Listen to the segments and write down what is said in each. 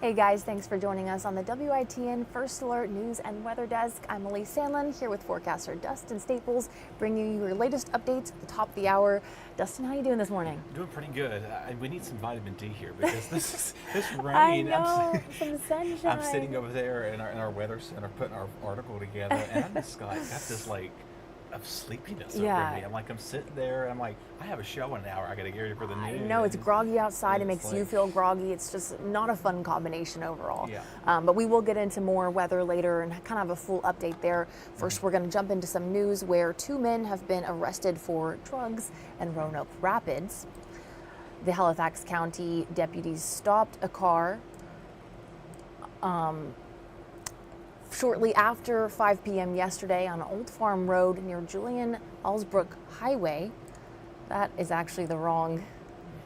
Hey guys, thanks for joining us on the WITN First Alert News and Weather Desk. I'm Elise Sandlin here with forecaster Dustin Staples, bringing you your latest updates at the top of the hour. Dustin, how are you doing this morning? Doing pretty good. We need some vitamin D here because this rain. I know, some sunshine. I'm sitting over there in our weather center putting our article together, and I'm just got this of sleepiness over me. I'm sitting there and I'm like, I have a show in an hour. I got to get ready for the news. I know, it's groggy outside. It makes you feel groggy. It's just not a fun combination overall. Yeah. But we will get into more weather later and kind of a full update there. First, we're going to jump into some news where 2 men have been arrested for drugs in Roanoke Rapids. The Halifax County deputies stopped a car shortly after 5 p.m. yesterday on Old Farm Road near Julian Allsbrook Highway. That is actually the wrong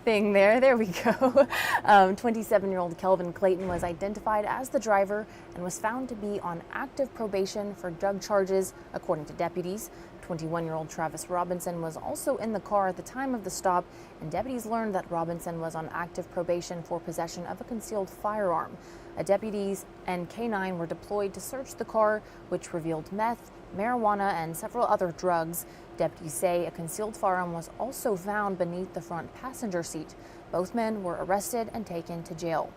thing there. There we go. 27-year-old Kelvin Clayton was identified as the driver and was found to be on active probation for drug charges, according to deputies. 21-year-old Travis Robinson was also in the car at the time of the stop, and deputies learned that Robinson was on active probation for possession of a concealed firearm. Deputies and K-9 were deployed to search the car, which revealed meth, marijuana, and several other drugs. Deputies say a concealed firearm was also found beneath the front passenger seat. Both men were arrested and taken to jail.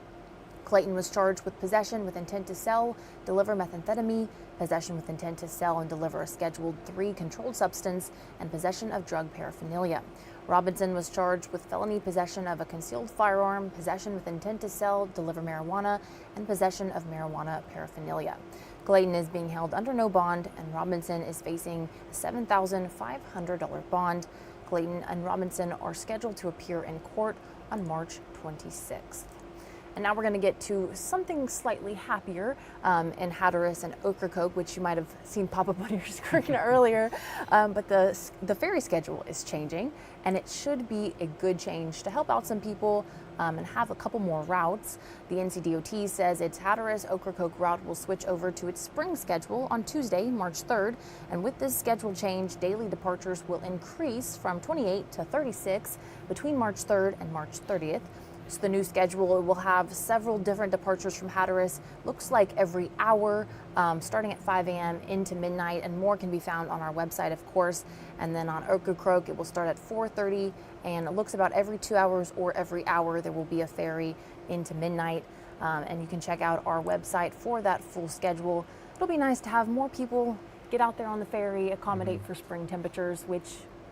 Clayton was charged with possession with intent to sell, deliver methamphetamine, possession with intent to sell and deliver a Schedule III controlled substance, and possession of drug paraphernalia. Robinson was charged with felony possession of a concealed firearm, possession with intent to sell, deliver marijuana, and possession of marijuana paraphernalia. Clayton is being held under no bond, and Robinson is facing a $7,500 bond. Clayton and Robinson are scheduled to appear in court on March 26th. And now we're going to get to something slightly happier in Hatteras and Ocracoke, which you might have seen pop up on your screen earlier. But the ferry schedule is changing, and it should be a good change to help out some people and have a couple more routes. The NCDOT says its Hatteras-Ocracoke route will switch over to its spring schedule on Tuesday, March 3rd. And with this schedule change, daily departures will increase from 28 to 36 between March 3rd and March 30th. So the new schedule will have several different departures from Hatteras, looks like every hour, starting at 5 a.m. into midnight, and more can be found on our website, of course. And then on Ocracoke, it will start at 4:30, and it looks about every 2 hours or every hour there will be a ferry into midnight. And you can check out our website for that full schedule. It'll be nice to have more people get out there on the ferry, accommodate for spring temperatures, which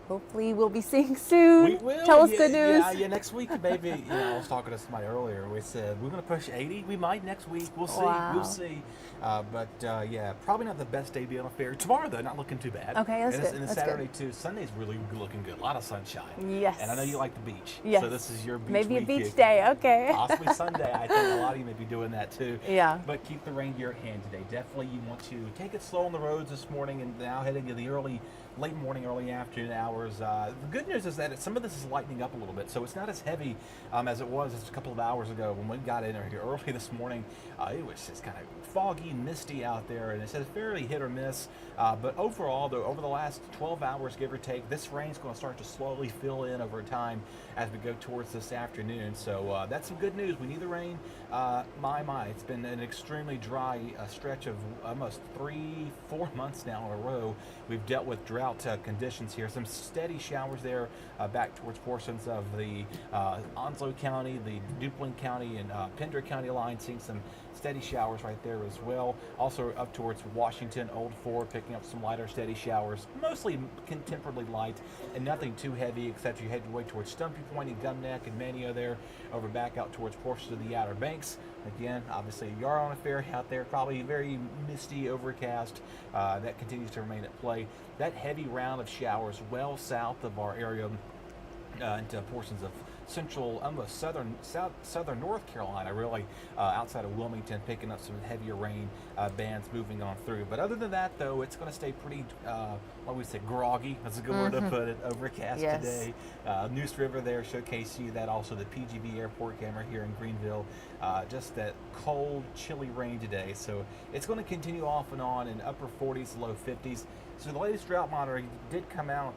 hopefully we'll be seeing soon. We will. Tell us good news. Yeah, next week, maybe. I was talking to somebody earlier. We said we're going to push 80. We might next week. We'll see. Wow. We'll see. Yeah, probably not the best day to be on a ferry. Tomorrow, though, not looking too bad. Okay, that's good. And That's Saturday, good. too. Sunday's really looking good. A lot of sunshine. Yes. And I know you like the beach. Yes. So this is your beach Maybe a week. beach day. Okay. Possibly Sunday. I think a lot of you may be doing that, too. Yeah. But keep the rain gear at hand today. Definitely you want to take it slow on the roads this morning and now heading to the late morning, early afternoon hours. The good news is that some of this is lightening up a little bit, so it's not as heavy as it was just a couple of hours ago when we got in here early this morning. It was just kind of foggy, misty out there, and it says fairly hit or miss. But overall, though, over the last 12 hours, give or take, this rain's going to start to slowly fill in over time as we go towards this afternoon. So that's some good news. We need the rain. My, it's been an extremely dry stretch of almost 3-4 months now in a row. We've dealt with drought conditions here. Some steady showers there back towards portions of the Onslow County, the Duplin County, and Pender County line, seeing some steady showers right there as well. Also up towards Washington, Old Fort, picking up some lighter steady showers, mostly temperately light and nothing too heavy except you head your way towards Stumpy Point and Gum Neck and Manio there, over back out towards portions of the Outer Banks. Again, obviously you are on a ferry out there, probably very misty, overcast. That continues to remain at play. That heavy round of showers well south of our area into portions of central, almost southern North Carolina, really, outside of Wilmington, picking up some heavier rain bands moving on through. But other than that, though, it's going to stay pretty, what we say, groggy. That's a good word to put it. Overcast today. Neuse River there showcase you that. Also the PGV Airport camera here in Greenville. Just that cold, chilly rain today. So it's going to continue off and on in upper 40s, low 50s. So the latest drought monitor did come out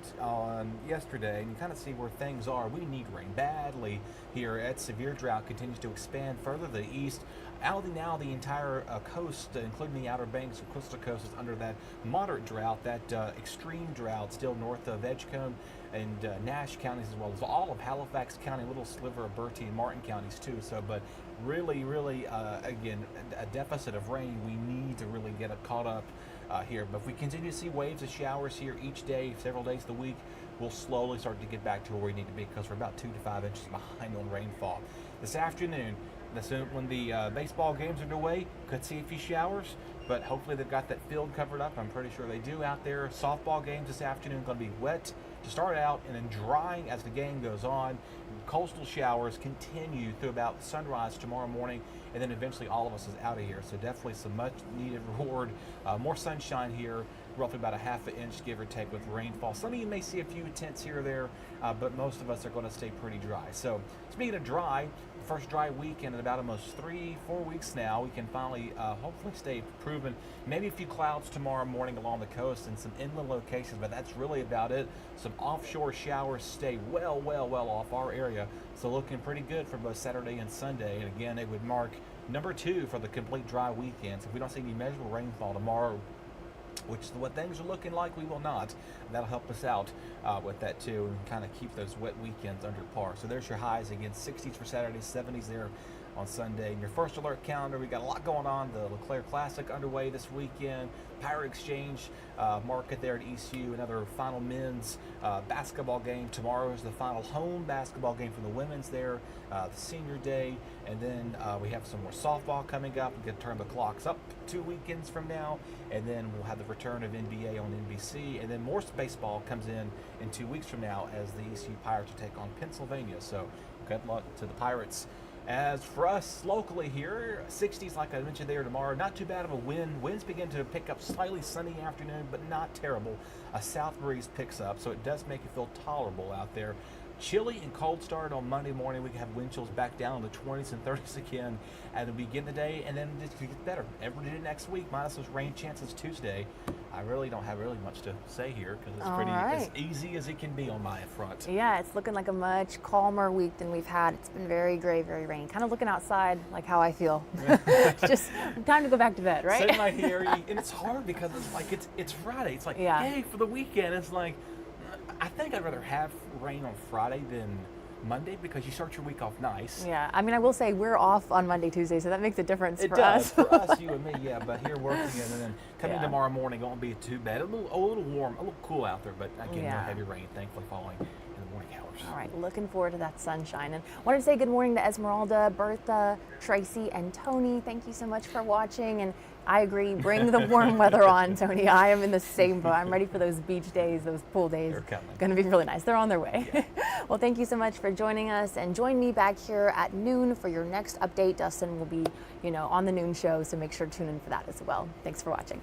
yesterday, and you kind of see where things are. We need rain badly here. As severe drought continues to expand further to the east. Now the entire coast, including the Outer Banks and coastal coast, is under that moderate drought, that extreme drought still north of Edgecombe and Nash counties, as well as all of Halifax County, a little sliver of Bertie and Martin counties too. So, but really, again, a deficit of rain. We need to really get it caught up here. But if we continue to see waves of showers here each day, several days of the week, we'll slowly start to get back to where we need to be, because we're about 2 to 5 inches behind on rainfall. This afternoon, when the baseball games are underway, could see a few showers, but hopefully they've got that field covered up. I'm pretty sure they do out there. Softball games this afternoon going to be wet to start out and then drying as the game goes on. Coastal showers continue through about sunrise tomorrow morning, and then eventually all of us is out of here. So definitely some much needed reward. More sunshine here, roughly about a ½ inch, give or take, with rainfall. Some of you may see a few tenths here or there, but most of us are going to stay pretty dry. So speaking of dry, first dry weekend in about almost 3-4 weeks now, we can finally hopefully stay proven. Maybe a few clouds tomorrow morning along the coast and some inland locations, but that's really about it. Some offshore showers stay well off our area, so looking pretty good for both Saturday and Sunday. And again, it would mark number 2 for the complete dry weekend. So if we don't see any measurable rainfall tomorrow, which is what things are looking like, we will not. That'll help us out with that too, and kind of keep those wet weekends under par. So there's your highs again, 60s for Saturday, 70s there on Sunday. In your first alert calendar, we got a lot going on. The LeClaire Classic underway this weekend. Pirate Exchange market there at ECU. Another final men's basketball game. Tomorrow is the final home basketball game for the women's there. The senior day. And then we have some more softball coming up. We can turn the clocks up 2 weekends from now. And then we'll have the return of NBA on NBC. And then more baseball comes in 2 weeks from now, as the ECU Pirates will take on Pennsylvania. So good luck to the Pirates. As for us locally here, 60s like I mentioned there tomorrow. Not too bad of a wind. Winds begin to pick up, slightly sunny afternoon, but not terrible. A south breeze picks up, so it does make it feel tolerable out there. Chilly and cold start on Monday morning. We can have wind chills back down in the 20s and 30s again at the beginning of the day, and then it gets better every day next week, minus those rain chances Tuesday. I really don't have much to say here, because it's pretty as easy as it can be on my front. Yeah, it's looking like a much calmer week than we've had. It's been very gray, very rainy. Kind of looking outside like how I feel. It's just time to go back to bed, right? Sitting right here, and it's hard because it's like it's Friday. It's like, hey, for the weekend, it's like, I think I'd rather have rain on Friday than Monday, because you start your week off nice. Yeah, I mean, I will say we're off on Monday, Tuesday, so that makes a difference for us. us. For us, you and me, yeah. But here working, and then coming tomorrow morning, won't be too bad. A little warm, a little cool out there, but again, no heavy rain, thankfully, falling in the morning hours. All right, looking forward to that sunshine. And wanted to say good morning to Esmeralda, Bertha, Tracy, and Tony. Thank you so much for watching. And I agree, bring the warm weather on, Tony. I am in the same boat. I'm ready for those beach days, those pool days. They're coming. Going to be really nice. They're on their way. Yeah. Well, thank you so much for joining us, and join me back here at noon for your next update. Dustin will be, on the noon show, so make sure to tune in for that as well. Thanks for watching.